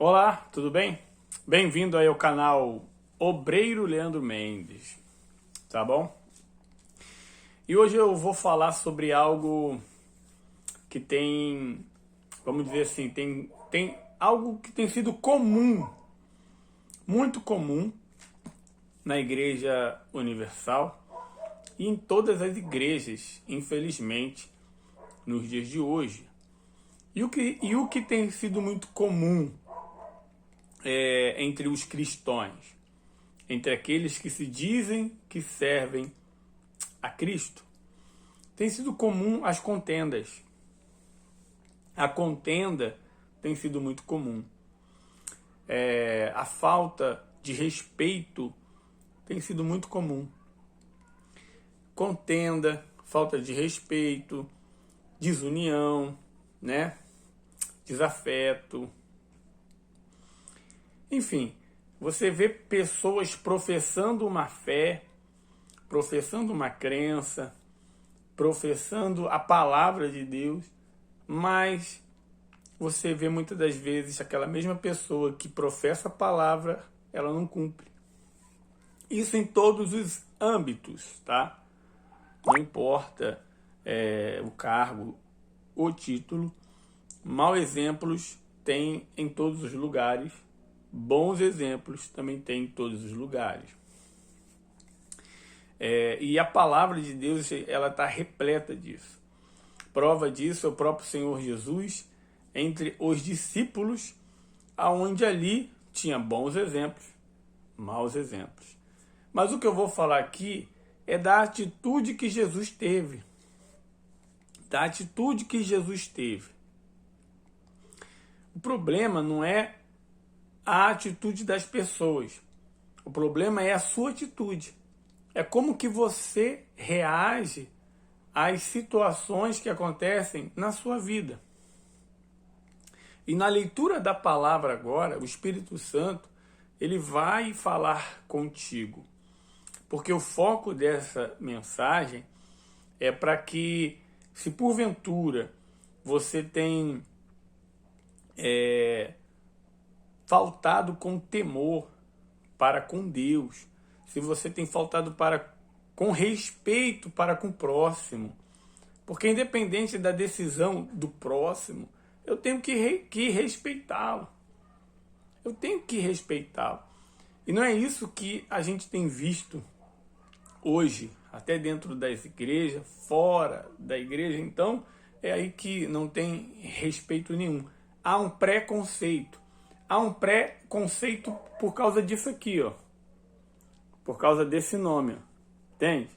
Olá, tudo bem? Bem-vindo aí ao canal Obreiro Leandro Mendes, tá bom? E hoje eu vou falar sobre algo que tem, vamos dizer assim, tem algo que tem sido comum, muito comum na Igreja Universal e em todas as igrejas, infelizmente, nos dias de hoje. E o que tem sido muito comum entre os cristãos, entre aqueles que se dizem que servem a Cristo, tem sido comum as contendas. A contenda tem sido muito comum. A falta de respeito tem sido muito comum. Contenda, falta de respeito, desunião, né? Desafeto. Enfim, você vê pessoas professando uma fé, professando uma crença, professando a palavra de Deus, mas você vê muitas das vezes aquela mesma pessoa que professa a palavra, ela não cumpre. Isso em todos os âmbitos, tá? Não importa o cargo, o título, maus exemplos tem em todos os lugares, bons exemplos também tem em todos os lugares. E a palavra de Deus, ela está repleta disso. Prova disso é o próprio Senhor Jesus entre os discípulos, aonde ali tinha bons exemplos, maus exemplos. Mas o que eu vou falar aqui é da atitude que Jesus teve. Da atitude que Jesus teve. O problema não é a atitude das pessoas. O problema é a sua atitude. É como que você reage às situações que acontecem na sua vida. E na leitura da palavra agora, o Espírito Santo, ele vai falar contigo. Porque o foco dessa mensagem é para que, se porventura você tem faltado com temor para com Deus, se você tem faltado com respeito para com o próximo, porque independente da decisão do próximo, eu tenho que respeitá-lo. Eu tenho que respeitá-lo. E não é isso que a gente tem visto hoje, até dentro das igrejas, fora da igreja, então é aí que não tem respeito nenhum. Há um preconceito. Há um preconceito por causa disso aqui, ó. Por causa desse nome, ó. Entende?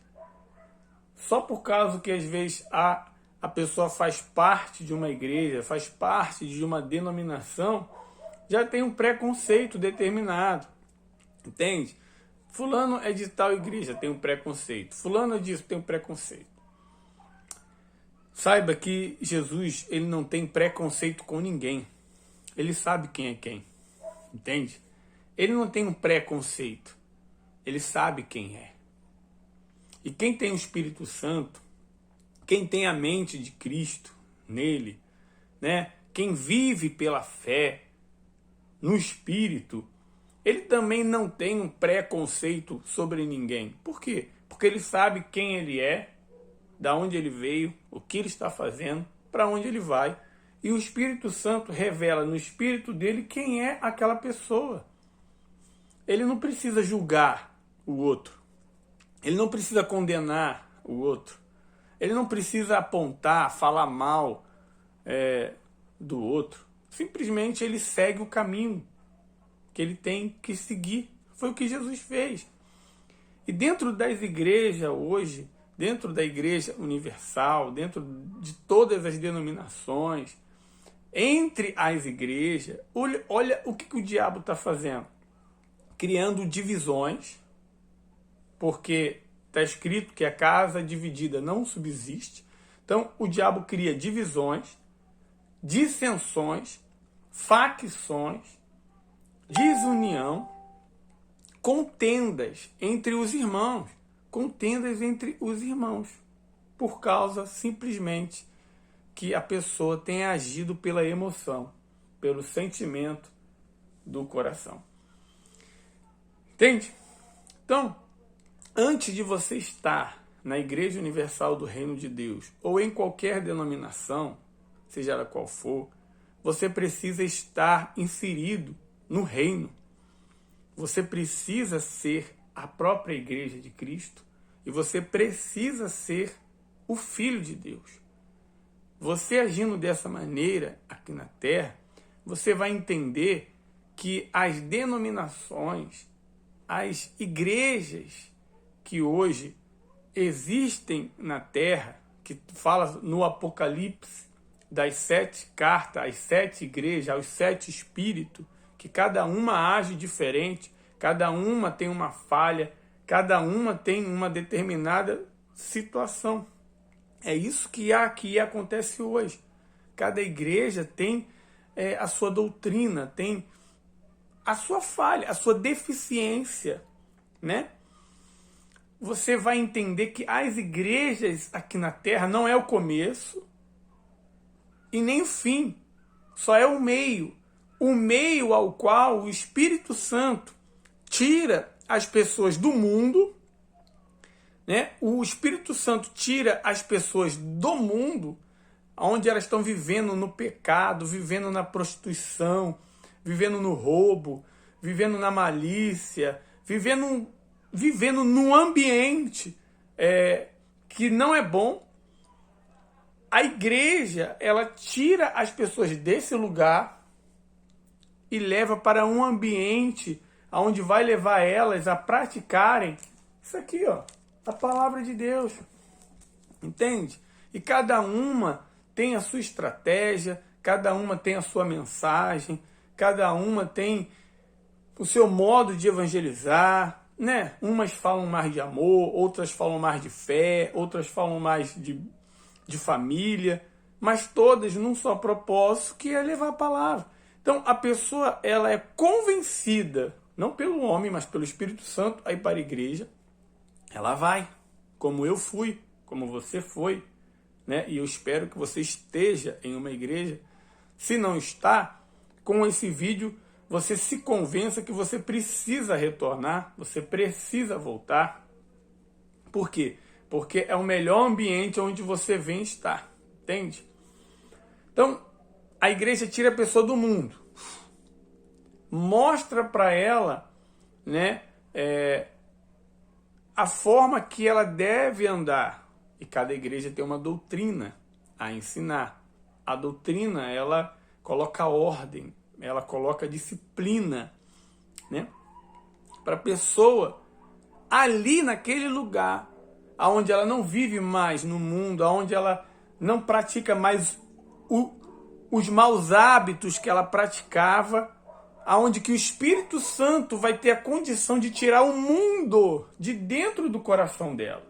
Só por causa que às vezes a pessoa faz parte de uma igreja, faz parte de uma denominação, já tem um preconceito determinado. Entende? Fulano é de tal igreja, tem um preconceito. Fulano é disso, tem um preconceito. Saiba que Jesus, ele não tem preconceito com ninguém. Ele sabe quem é quem. Entende? Ele não tem um preconceito. Ele sabe quem é. E quem tem o Espírito Santo, quem tem a mente de Cristo nele, né? Quem vive pela fé no Espírito, ele também não tem um preconceito sobre ninguém. Por quê? Porque ele sabe quem ele é, da onde ele veio, o que ele está fazendo, para onde ele vai. E o Espírito Santo revela no espírito dele quem é aquela pessoa. Ele não precisa julgar o outro. Ele não precisa condenar o outro. Ele não precisa apontar, falar mal do outro. Simplesmente ele segue o caminho que ele tem que seguir. Foi o que Jesus fez. E dentro das igrejas hoje, dentro da Igreja Universal, dentro de todas as denominações, entre as igrejas, olha o que o diabo está fazendo. Criando divisões, porque está escrito que a casa dividida não subsiste. Então o diabo cria divisões, dissensões, facções, desunião, contendas entre os irmãos. Contendas entre os irmãos. Por causa simplesmente que a pessoa tem agido pela emoção, pelo sentimento do coração. Entende? Então, antes de você estar na Igreja Universal do Reino de Deus ou em qualquer denominação, seja ela qual for, você precisa estar inserido no reino. Você precisa ser a própria Igreja de Cristo e você precisa ser o Filho de Deus. Você agindo dessa maneira aqui na Terra, você vai entender que as denominações, as igrejas que hoje existem na Terra, que fala no Apocalipse das 7 cartas, as 7 igrejas, aos 7 espíritos, que cada uma age diferente, cada uma tem uma falha, cada uma tem uma determinada situação. É isso que aqui acontece hoje. Cada igreja tem a sua doutrina, tem a sua falha, a sua deficiência, né? Você vai entender que as igrejas aqui na Terra não é o começo e nem o fim, só é o meio ao qual o Espírito Santo tira as pessoas do mundo, né? O Espírito Santo tira as pessoas do mundo, onde elas estão vivendo no pecado, vivendo na prostituição, vivendo no roubo, vivendo na malícia, vivendo num ambiente que não é bom. A igreja, ela tira as pessoas desse lugar e leva para um ambiente onde vai levar elas a praticarem isso aqui, ó, a palavra de Deus. Entende? E cada uma tem a sua estratégia, cada uma tem a sua mensagem, cada uma tem o seu modo de evangelizar, né? Umas falam mais de amor, outras falam mais de fé, outras falam mais de família, mas todas num só propósito, que é levar a palavra. Então a pessoa, ela é convencida, não pelo homem, mas pelo Espírito Santo, a ir para a igreja. Ela vai, como eu fui, como você foi, né? E eu espero que você esteja em uma igreja. Se não está, com esse vídeo você se convença que você precisa retornar, você precisa voltar. Por quê? Porque é o melhor ambiente onde você vem estar, entende? Então, a igreja tira a pessoa do mundo, mostra para ela, né, a forma que ela deve andar. E cada igreja tem uma doutrina a ensinar. A doutrina, ela coloca ordem, ela coloca disciplina, né, para a pessoa ali naquele lugar, onde ela não vive mais no mundo, onde ela não pratica mais os maus hábitos que ela praticava, aonde que o Espírito Santo vai ter a condição de tirar o mundo de dentro do coração dela.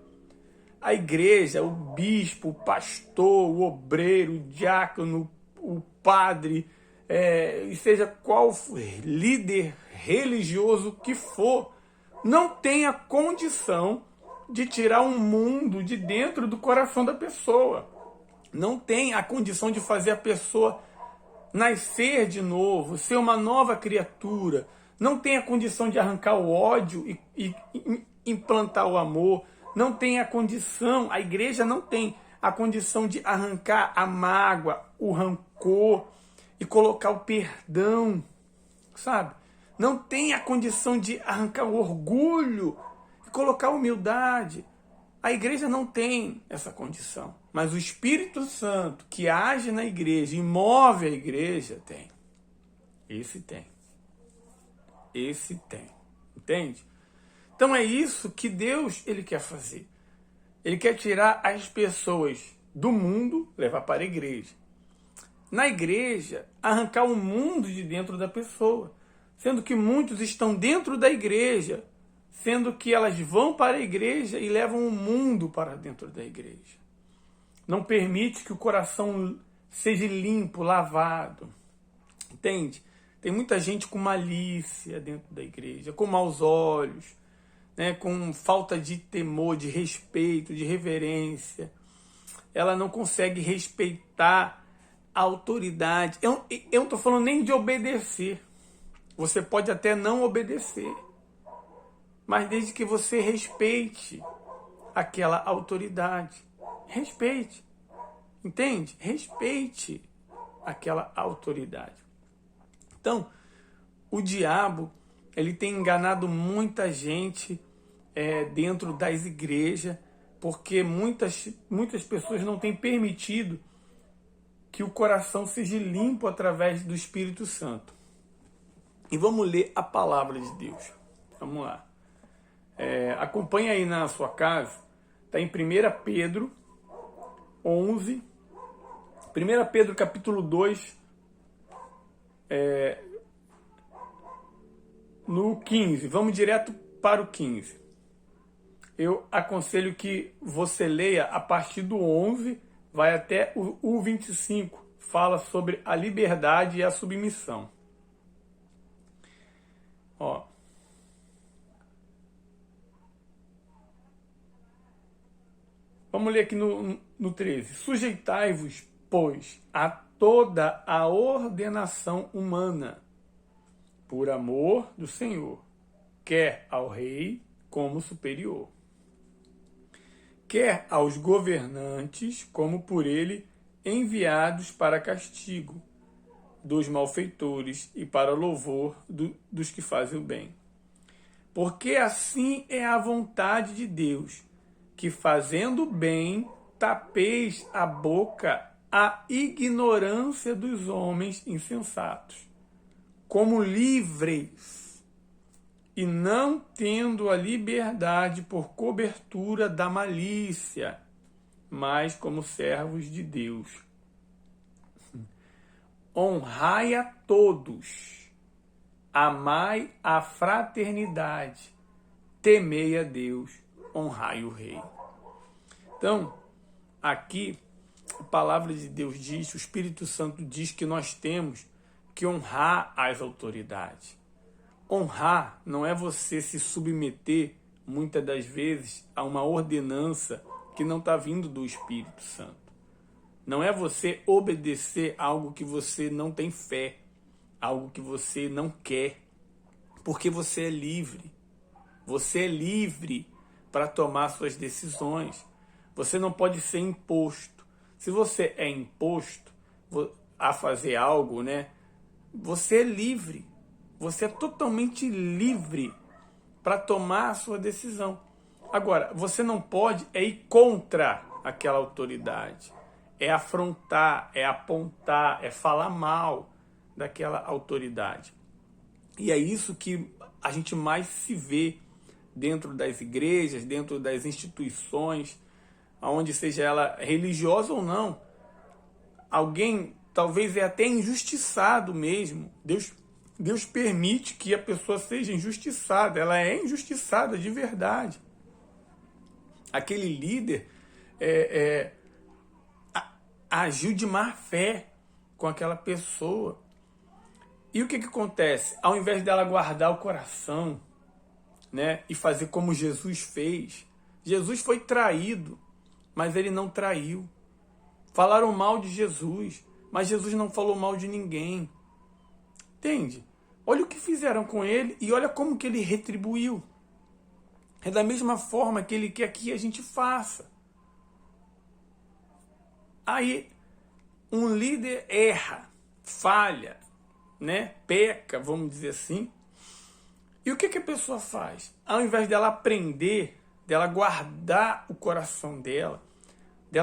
A igreja, o bispo, o pastor, o obreiro, o diácono, o padre, e seja qual for, líder religioso que for, não tem a condição de tirar um mundo de dentro do coração da pessoa. Não tem a condição de fazer a pessoa nascer de novo, ser uma nova criatura. Não tem a condição de arrancar o ódio e implantar o amor. Não tem a condição, a igreja não tem a condição de arrancar a mágoa, o rancor e colocar o perdão, sabe? Não tem a condição de arrancar o orgulho e colocar a humildade. A igreja não tem essa condição. Mas o Espírito Santo, que age na igreja e move a igreja, tem. Esse tem. Esse tem. Entende? Então é isso que Deus ele quer fazer. Ele quer tirar as pessoas do mundo, levar para a igreja. Na igreja, arrancar o mundo de dentro da pessoa. Sendo que muitos estão dentro da igreja, sendo que elas vão para a igreja e levam o mundo para dentro da igreja. Não permite que o coração seja limpo, lavado. Entende? Tem muita gente com malícia dentro da igreja, com maus olhos, né, com falta de temor, de respeito, de reverência. Ela não consegue respeitar a autoridade. Eu não estou falando nem de obedecer. Você pode até não obedecer, mas desde que você respeite aquela autoridade. Respeite. Entende? Respeite aquela autoridade. Então, o diabo, ele tem enganado muita gente dentro das igrejas, porque muitas pessoas não têm permitido que o coração seja limpo através do Espírito Santo. E vamos ler a palavra de Deus. Vamos lá. Acompanha aí na sua casa. Está em 1 Pedro 11. 1 Pedro capítulo 2. No 15. Vamos direto para o 15. Eu aconselho que você leia a partir do 11, vai até o 25. Fala sobre a liberdade e a submissão. Ó. Vamos ler aqui no 13. Sujeitai-vos, pois, a toda a ordenação humana, por amor do Senhor, quer ao rei como superior, quer aos governantes como por ele enviados para castigo dos malfeitores e para louvor dos que fazem o bem. Porque assim é a vontade de Deus, que fazendo bem tapeis a boca à ignorância dos homens insensatos, como livres, e não tendo a liberdade por cobertura da malícia, mas como servos de Deus. Honrai a todos, amai a fraternidade, temei a Deus, honrai o rei. Então, aqui a palavra de Deus diz, o Espírito Santo diz que nós temos que honrar as autoridades. Honrar não é você se submeter, muitas das vezes, a uma ordenança que não está vindo do Espírito Santo. Não é você obedecer algo que você não tem fé, algo que você não quer, porque você é livre. Você é livre para tomar suas decisões. Você não pode ser imposto. Se você é imposto a fazer algo, né? Você é livre. Você é totalmente livre para tomar a sua decisão. Agora, você não pode ir contra aquela autoridade. É afrontar, é apontar, é falar mal daquela autoridade. E é isso que a gente mais se vê dentro das igrejas, dentro das instituições, onde seja ela religiosa ou não. Alguém talvez é até injustiçado mesmo. Deus permite que a pessoa seja injustiçada. Ela é injustiçada de verdade. Aquele líder agiu de má fé com aquela pessoa. E o que acontece? Ao invés dela guardar o coração, né, e fazer como Jesus fez, Jesus foi traído, mas ele não traiu. Falaram mal de Jesus, mas Jesus não falou mal de ninguém. Entende? Olha o que fizeram com ele e olha como que ele retribuiu. É da mesma forma que ele quer que a gente faça. Aí, um líder erra, falha, né? Peca, vamos dizer assim. E o que a pessoa faz? Ao invés dela aprender, dela guardar o coração dela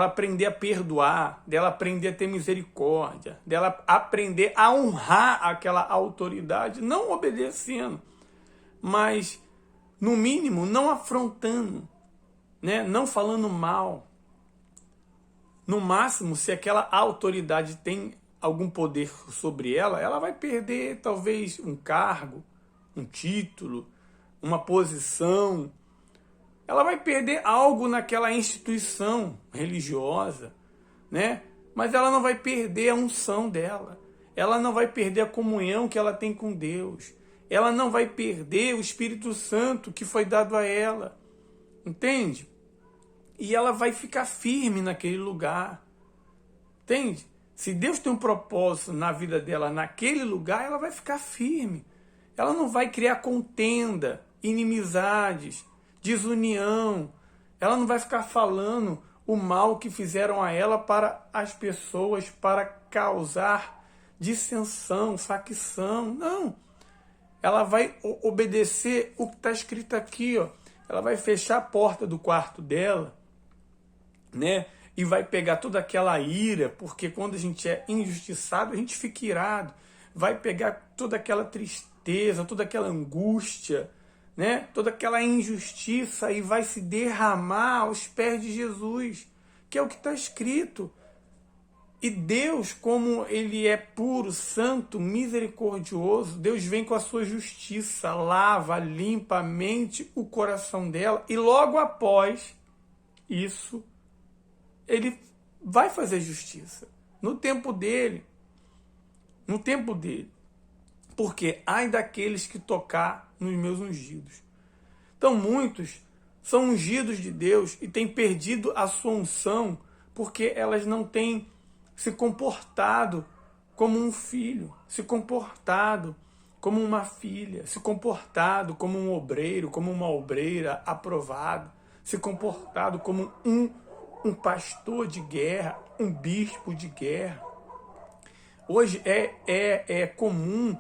aprender a perdoar, dela aprender a ter misericórdia, dela aprender a honrar aquela autoridade, não obedecendo, mas, no mínimo, não afrontando, né? Não falando mal. No máximo, se aquela autoridade tem algum poder sobre ela, ela vai perder talvez um cargo, um título, uma posição. Ela vai perder algo naquela instituição religiosa, né? Mas ela não vai perder a unção dela. Ela não vai perder a comunhão que ela tem com Deus. Ela não vai perder o Espírito Santo que foi dado a ela. Entende? E ela vai ficar firme naquele lugar. Entende? Se Deus tem um propósito na vida dela naquele lugar, ela vai ficar firme. Ela não vai criar contenda, inimizades, desunião. Ela não vai ficar falando o mal que fizeram a ela para as pessoas, para causar dissensão, facção. Não. Ela vai obedecer o que está escrito aqui, ó. Ela vai fechar a porta do quarto dela, né? E vai pegar toda aquela ira, porque quando a gente é injustiçado, a gente fica irado. Vai pegar toda aquela tristeza, toda aquela angústia, né? Toda aquela injustiça e vai se derramar aos pés de Jesus, que é o que está escrito. E Deus, como Ele é puro, santo, misericordioso, Deus vem com a sua justiça, lava, limpa a mente, o coração dela, e logo após isso, Ele vai fazer justiça. No tempo dele. No tempo dele. Porque ai daqueles que tocar nos meus ungidos. Então muitos são ungidos de Deus e têm perdido a sua unção porque elas não têm se comportado como um filho, se comportado como uma filha, se comportado como um obreiro, como uma obreira aprovado, se comportado como um pastor de guerra, um bispo de guerra. Hoje é comum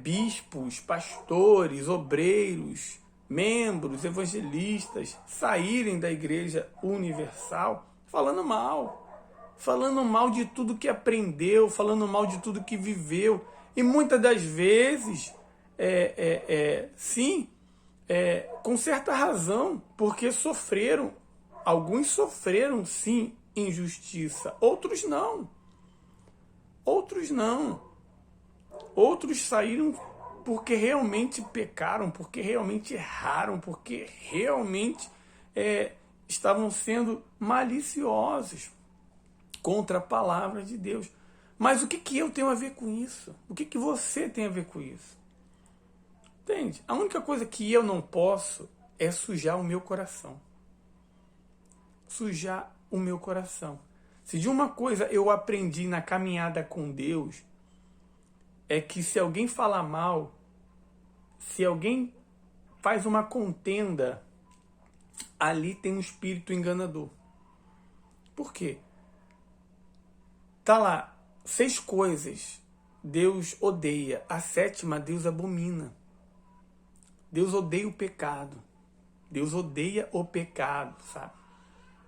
bispos, pastores, obreiros, membros, evangelistas saírem da Igreja Universal falando mal de tudo que aprendeu, falando mal de tudo que viveu. E muitas das vezes, sim, com certa razão, porque alguns sofreram sim injustiça, outros não. Outros saíram porque realmente pecaram, porque realmente erraram, porque realmente estavam sendo maliciosos contra a palavra de Deus. Mas o que eu tenho a ver com isso? O que você tem a ver com isso? Entende? A única coisa que eu não posso é sujar o meu coração. Sujar o meu coração. Se de uma coisa eu aprendi na caminhada com Deus, é que se alguém falar mal, se alguém faz uma contenda, ali tem um espírito enganador. Por quê? Tá lá, 6 coisas Deus odeia, a 7ª Deus abomina. Deus odeia o pecado. Deus odeia o pecado, sabe?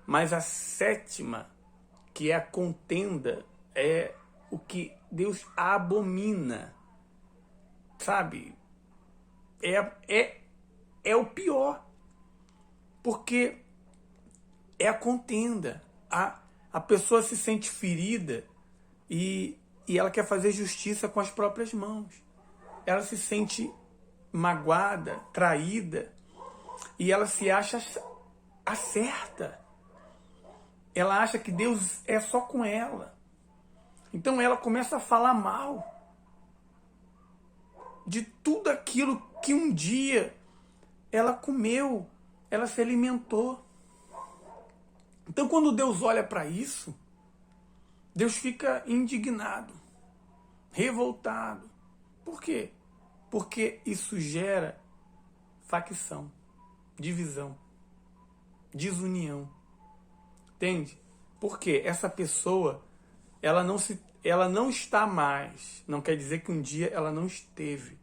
Mas a 7ª, que é a contenda, é o que Deus abomina, sabe? É o pior, porque é a contenda. A pessoa se sente ferida e ela quer fazer justiça com as próprias mãos. Ela se sente magoada, traída, e ela se acha acerta. Ela acha que Deus é só com ela. Então ela começa a falar mal de tudo aquilo que um dia ela comeu, ela se alimentou. Então quando Deus olha para isso, Deus fica indignado, revoltado. Por quê? Porque isso gera facção, divisão, desunião. Entende? Porque essa pessoa, ela não está mais, não quer dizer que um dia ela não esteve.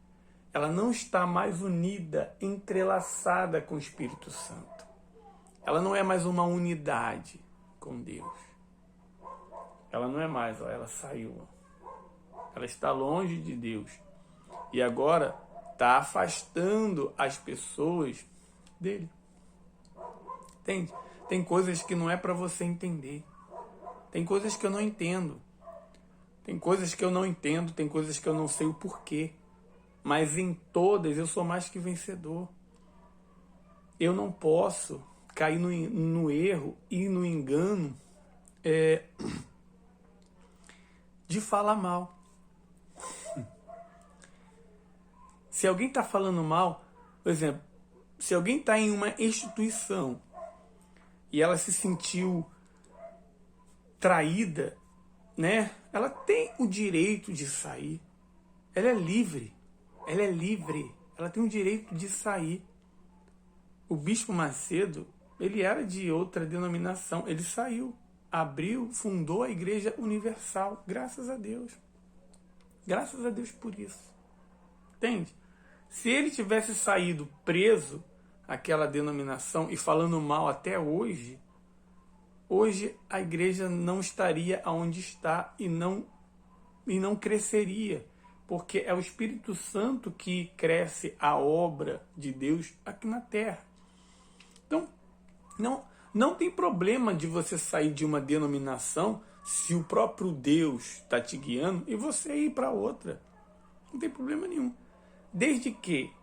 Ela não está mais unida, entrelaçada com o Espírito Santo. Ela não é mais uma unidade com Deus. Ela não é mais, ela saiu. Ela está longe de Deus. E agora está afastando as pessoas dele. Entende? Tem coisas que não é para você entender. Tem coisas que eu não entendo. Tem coisas que eu não entendo, tem coisas que eu não sei o porquê. Mas em todas eu sou mais que vencedor. Eu não posso cair no erro e no engano de falar mal. Se alguém está falando mal, por exemplo, se alguém está em uma instituição e ela se sentiu traída, né? Ela tem o direito de sair. Ela é livre. ela é livre, ela tem o direito de sair. O Bispo Macedo, ele era de outra denominação, ele saiu, abriu, fundou a Igreja Universal, graças a Deus. Graças a Deus por isso. Entende? Se ele tivesse saído preso àquela denominação e falando mal até hoje, hoje a igreja não estaria onde está e não cresceria, porque é o Espírito Santo que cresce a obra de Deus aqui na terra. Então, não tem problema de você sair de uma denominação se o próprio Deus está te guiando e você ir para outra. Não tem problema nenhum. Desde que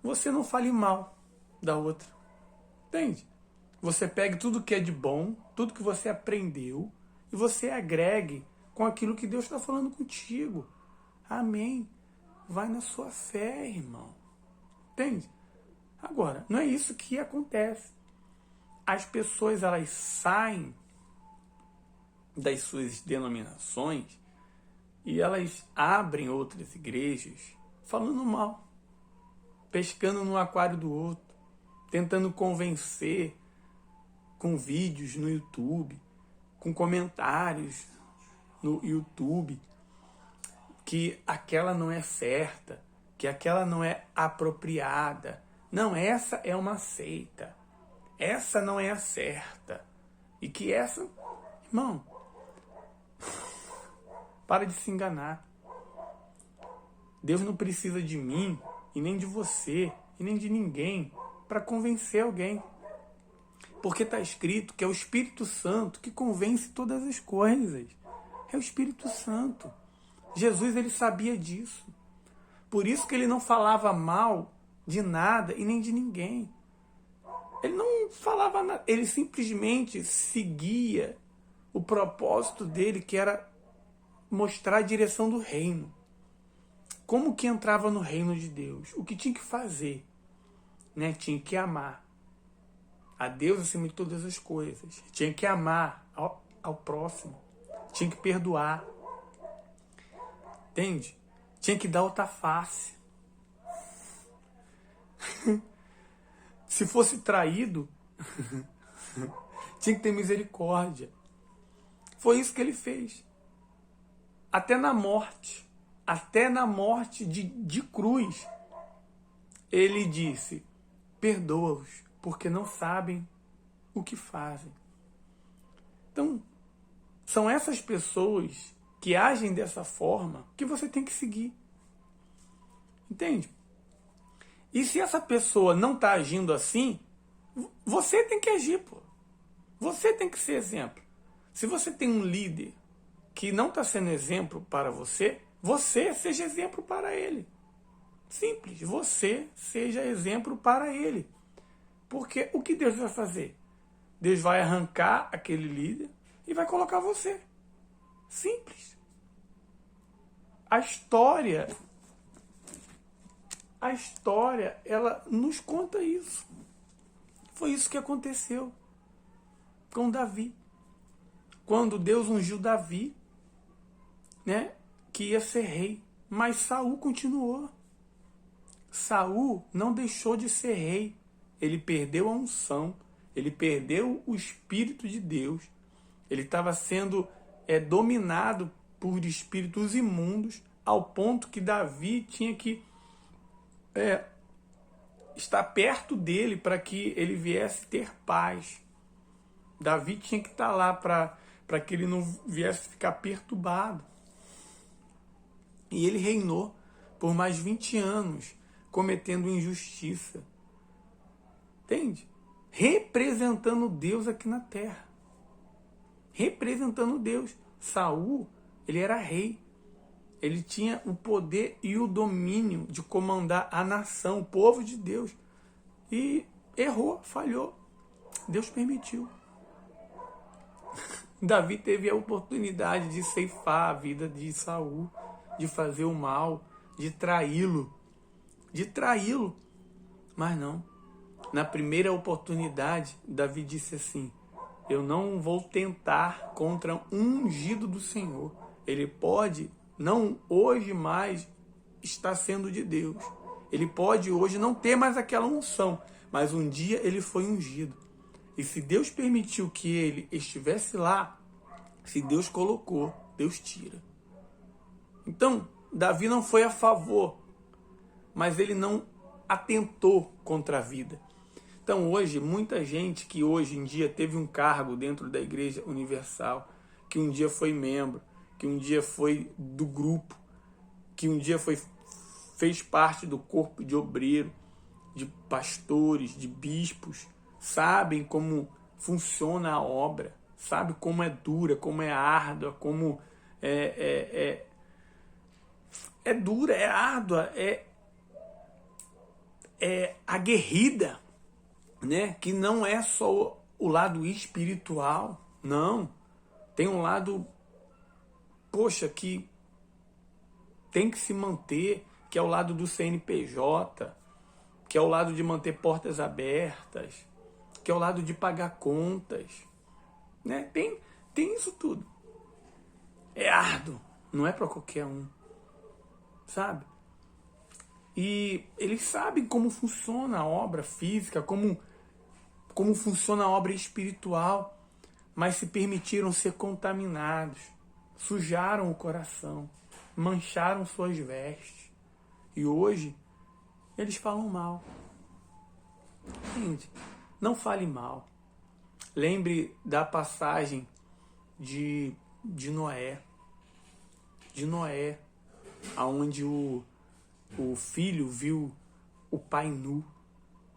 você não fale mal da outra. Entende? Você pegue tudo que é de bom, tudo que você aprendeu, e você agregue com aquilo que Deus está falando contigo. Amém. Vai na sua fé, irmão. Entende? Agora, não é isso que acontece. As pessoas, elas saem das suas denominações e elas abrem outras igrejas falando mal, pescando no aquário do outro, tentando convencer com vídeos no YouTube, com comentários no YouTube, que aquela não é certa, que aquela não é apropriada. Não, essa é uma seita. Essa não é a certa. E que essa, irmão, para de se enganar. Deus não precisa de mim, e nem de você, e nem de ninguém, para convencer alguém. Porque está escrito que é o Espírito Santo que convence todas as coisas. É o Espírito Santo. Jesus, ele sabia disso. Por isso que ele não falava mal de nada e nem de ninguém. Ele não falava nada. Ele simplesmente seguia o propósito dele, que era mostrar a direção do reino. Como que entrava no reino de Deus? O que tinha que fazer? Né? Tinha que amar a Deus acima de todas as coisas. Tinha que amar ao próximo. Tinha que perdoar. Entende? Tinha que dar outra face. Se fosse traído, tinha que ter misericórdia. Foi isso que ele fez. Até na morte de cruz, ele disse: perdoa-os, porque não sabem o que fazem. Então, são essas pessoas que agem dessa forma que você tem que seguir. Entende? E se essa pessoa não está agindo assim, você tem que agir, pô. Você tem que ser exemplo. Se você tem um líder que não está sendo exemplo para você, você seja exemplo para ele. Simples, você seja exemplo para ele. Porque o que Deus vai fazer? Deus vai arrancar aquele líder e vai colocar você. Simples. A história, ela nos conta isso. Foi isso que aconteceu com Davi. Quando Deus ungiu Davi, né, que ia ser rei, mas Saul continuou. Saul não deixou de ser rei. Ele perdeu a unção, ele perdeu o Espírito de Deus. Ele estava sendo dominado por espíritos imundos, ao ponto que Davi tinha que estar perto dele para que ele viesse ter paz. Davi tinha que estar lá para que ele não viesse ficar perturbado. E ele reinou por mais 20 anos, cometendo injustiça. Entende? Representando Deus aqui na terra. Representando Deus. Saul, ele era rei. Ele tinha o poder e o domínio de comandar a nação, o povo de Deus. E errou, falhou. Deus permitiu. Davi teve a oportunidade de ceifar a vida de Saul, de fazer o mal, de traí-lo. Mas não. Na primeira oportunidade, Davi disse assim: eu não vou tentar contra um ungido do Senhor. Ele pode, não hoje mais, está sendo de Deus. Ele pode hoje não ter mais aquela unção, mas um dia ele foi ungido. E se Deus permitiu que ele estivesse lá, se Deus colocou, Deus tira. Então, Davi não foi a favor, mas ele não atentou contra a vida. Então hoje, muita gente que hoje em dia teve um cargo dentro da Igreja Universal, que um dia foi membro, que um dia foi do grupo, que um dia fez parte do corpo de obreiro, de pastores, de bispos, sabem como funciona a obra, sabe como é dura, como é árdua, como é dura, é árdua, é aguerrida, né? Que não é só o lado espiritual, não. Tem um lado, poxa, que tem que se manter, que é o lado do CNPJ, que é o lado de manter portas abertas, que é o lado de pagar contas, né? Tem isso tudo. É árduo, não é para qualquer um, sabe? E eles sabem como funciona a obra física, como funciona a obra espiritual, mas se permitiram ser contaminados, sujaram o coração, mancharam suas vestes. E hoje, eles falam mal. Gente, não fale mal. Lembre da passagem de Noé. De Noé, onde o filho viu o pai nu.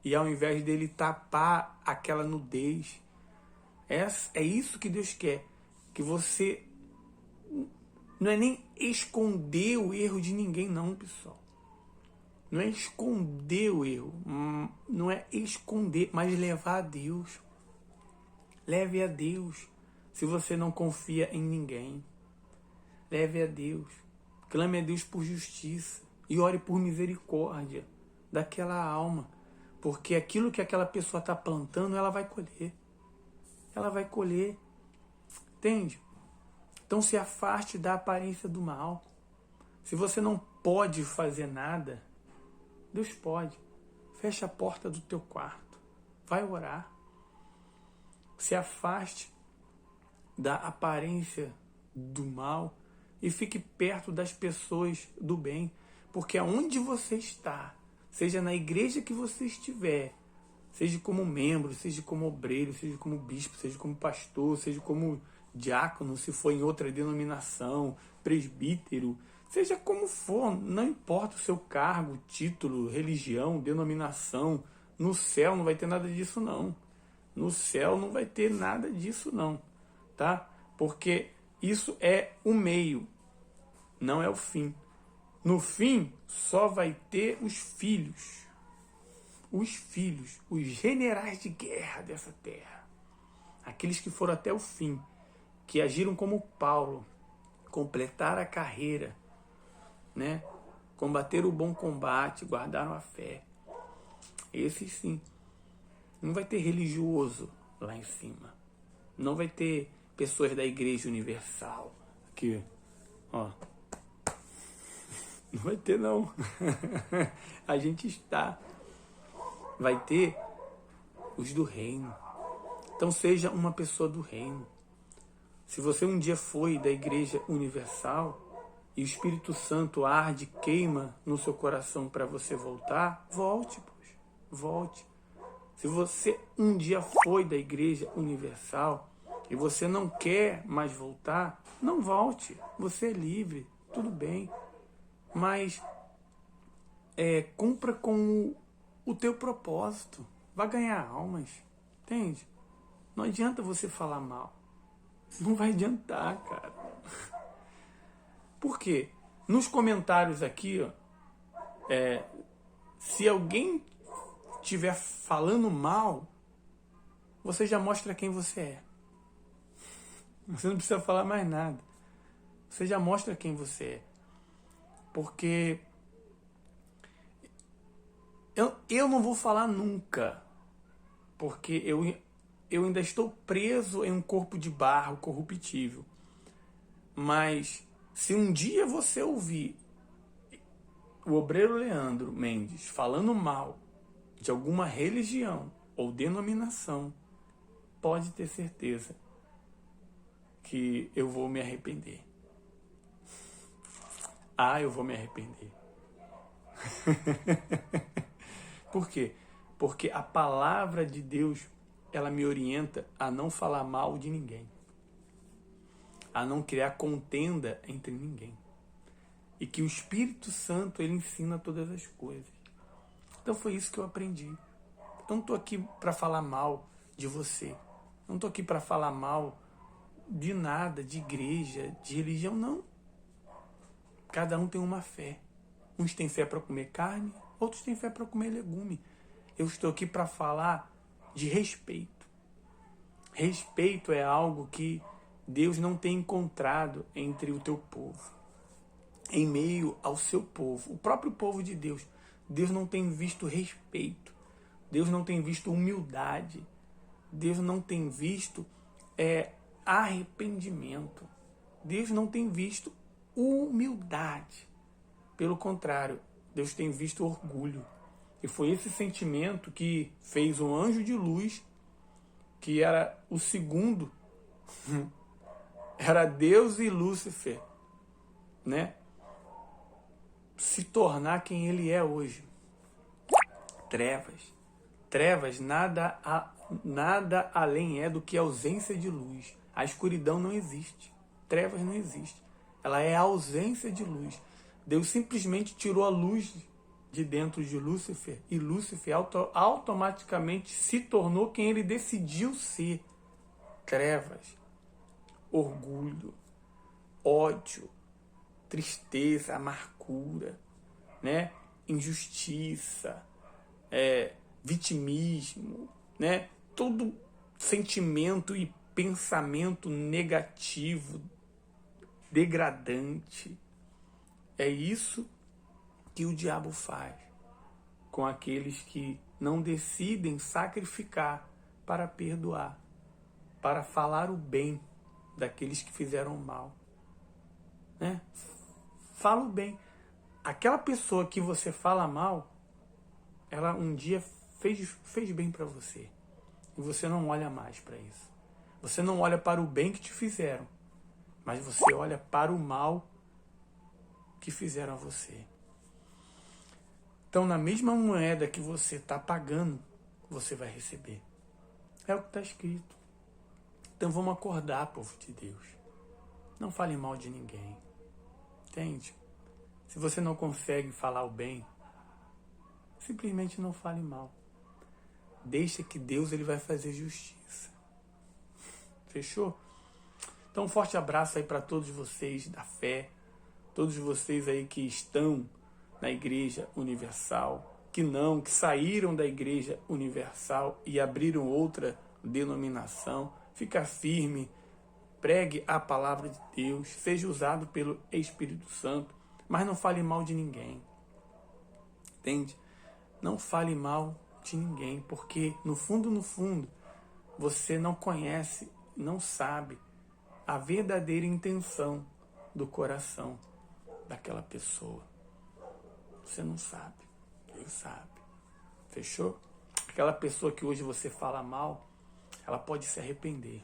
E ao invés dele tapar aquela nudez, é isso que Deus quer. Que você não é nem esconder o erro de ninguém, não, pessoal. Não é esconder o erro. Não é esconder, mas levar a Deus. Leve a Deus. Se você não confia em ninguém, leve a Deus. Clame a Deus por justiça. E ore por misericórdia daquela alma. Porque aquilo que aquela pessoa está plantando, ela vai colher. Ela vai colher. Entende? Então se afaste da aparência do mal. Se você não pode fazer nada, Deus pode. Fecha a porta do teu quarto. Vai orar. Se afaste da aparência do mal e fique perto das pessoas do bem. Porque aonde você está, seja na igreja que você estiver, seja como membro, seja como obreiro, seja como bispo, seja como pastor, seja como diácono, se for em outra denominação, presbítero, seja como for, não importa o seu cargo, título, religião, denominação, no céu não vai ter nada disso não. No céu não vai ter nada disso não, tá? Porque isso é o meio, não é o fim. No fim, só vai ter os filhos, os generais de guerra dessa terra, aqueles que foram até o fim, que agiram como Paulo, completaram a carreira, né? Combateram o bom combate, guardaram a fé. Esses sim. Não vai ter religioso lá em cima. Não vai ter pessoas da Igreja Universal. Aqui, ó. Não vai ter, não. A gente está. Vai ter os do reino. Então seja uma pessoa do reino. Se você um dia foi da Igreja Universal e o Espírito Santo arde, queima no seu coração para você voltar, volte, poxa. Volte. Se você um dia foi da Igreja Universal e você não quer mais voltar, não volte. Você é livre, tudo bem. Mas cumpra com o teu propósito. Vai ganhar almas. Entende? Não adianta você falar mal. Não vai adiantar, cara. Por quê? Nos comentários aqui, ó, se alguém estiver falando mal, você já mostra quem você é. Você não precisa falar mais nada. Você já mostra quem você é. Porque eu não vou falar nunca. Porque eu ainda estou preso em um corpo de barro corruptível. Mas se um dia você ouvir o obreiro Leandro Mendes falando mal de alguma religião ou denominação, pode ter certeza que eu vou me arrepender. Ah, eu vou me arrepender. Por quê? Porque a palavra de Deus, ela me orienta a não falar mal de ninguém, a não criar contenda entre ninguém. E que o Espírito Santo, ele ensina todas as coisas. Então foi isso que eu aprendi. Eu não estou aqui para falar mal de você. Não estou aqui para falar mal de nada, de igreja, de religião, não. Cada um tem uma fé. Uns têm fé para comer carne, outros têm fé para comer legume. Eu estou aqui para falar de respeito. Respeito é algo que Deus não tem encontrado entre o teu povo, em meio ao seu povo, o próprio povo de Deus. Deus não tem visto respeito, Deus não tem visto humildade, Deus não tem visto arrependimento, Deus não tem visto humildade. Pelo contrário, Deus tem visto orgulho. E foi esse sentimento que fez um anjo de luz, que era o segundo, era Deus e Lúcifer, né? Se tornar quem ele é hoje. Trevas. Trevas nada além é do que a ausência de luz. A escuridão não existe. Trevas não existe. Ela é a ausência de luz. Deus simplesmente tirou a luz de dentro de Lúcifer e Lúcifer automaticamente se tornou quem ele decidiu ser. Trevas, orgulho, ódio, tristeza, amargura, né? Injustiça, vitimismo, né? Todo sentimento e pensamento negativo, degradante. É isso que o diabo faz com aqueles que não decidem sacrificar para perdoar, para falar o bem daqueles que fizeram mal, né? Fala o bem. Aquela pessoa que você fala mal, ela um dia fez bem para você. E você não olha mais para isso. Você não olha para o bem que te fizeram, mas você olha para o mal que fizeram a você. Então, na mesma moeda que você está pagando, você vai receber. É o que está escrito. Então, vamos acordar, povo de Deus. Não fale mal de ninguém. Entende? Se você não consegue falar o bem, simplesmente não fale mal. Deixa que Deus ele vai fazer justiça. Fechou? Então, um forte abraço aí para todos vocês da fé, todos vocês aí que estão na Igreja Universal, que saíram da Igreja Universal e abriram outra denominação. Fica firme, pregue a palavra de Deus, seja usado pelo Espírito Santo, mas não fale mal de ninguém. Entende? Não fale mal de ninguém, porque no fundo, você não conhece, não sabe a verdadeira intenção do coração daquela pessoa. Você não sabe, Deus sabe. Fechou? Aquela pessoa que hoje você fala mal, ela pode se arrepender.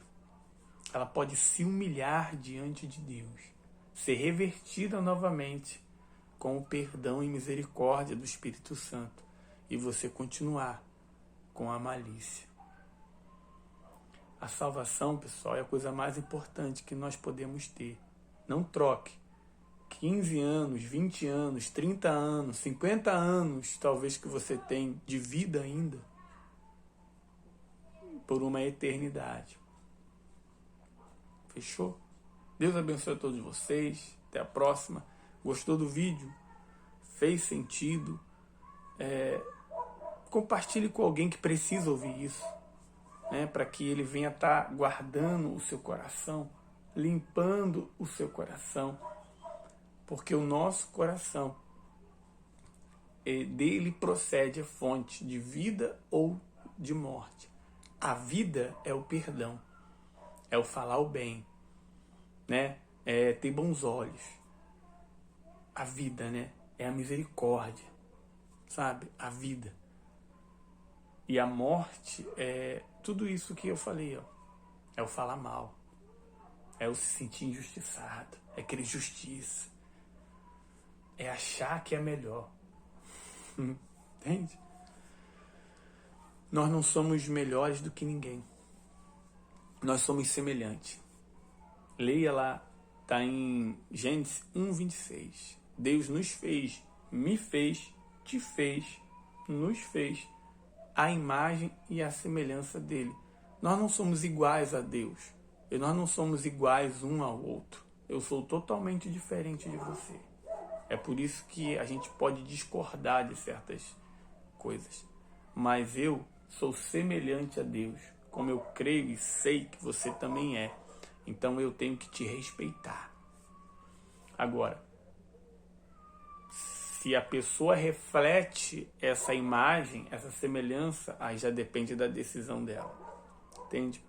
Ela pode se humilhar diante de Deus, ser revertida novamente com o perdão e misericórdia do Espírito Santo e você continuar com a malícia. A salvação, pessoal, é a coisa mais importante que nós podemos ter. Não troque 15 anos, 20 anos, 30 anos, 50 anos, talvez que você tem de vida ainda, por uma eternidade. Fechou? Deus abençoe a todos vocês. Até a próxima. Gostou do vídeo? Fez sentido? Compartilhe com alguém que precisa ouvir isso, né? Para que ele venha estar guardando o seu coração, limpando o seu coração. Porque o nosso coração, dele procede a fonte de vida ou de morte. A vida é o perdão, é o falar o bem, né? É ter bons olhos. A vida, né? é a misericórdia, sabe? A vida. E a morte é tudo isso que eu falei, ó. É o falar mal, é o se sentir injustiçado, é querer justiça, é achar que é melhor. Entende? Nós não somos melhores do que ninguém. Nós somos semelhantes. Leia lá, está em Gênesis 1:26. Deus nos fez, me fez, te fez, nos fez a imagem e a semelhança dele. Nós não somos iguais a Deus. E nós não somos iguais um ao outro. Eu sou totalmente diferente de você. É por isso que a gente pode discordar de certas coisas. Mas eu sou semelhante a Deus, como eu creio e sei que você também é. Então eu tenho que te respeitar. Agora, se a pessoa reflete essa imagem, essa semelhança, aí já depende da decisão dela. Entende?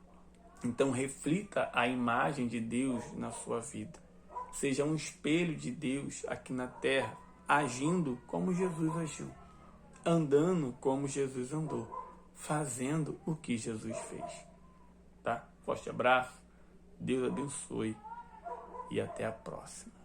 Então reflita a imagem de Deus na sua vida. Seja um espelho de Deus aqui na terra, agindo como Jesus agiu, andando como Jesus andou, fazendo o que Jesus fez. Tá? Forte abraço, Deus abençoe e até a próxima.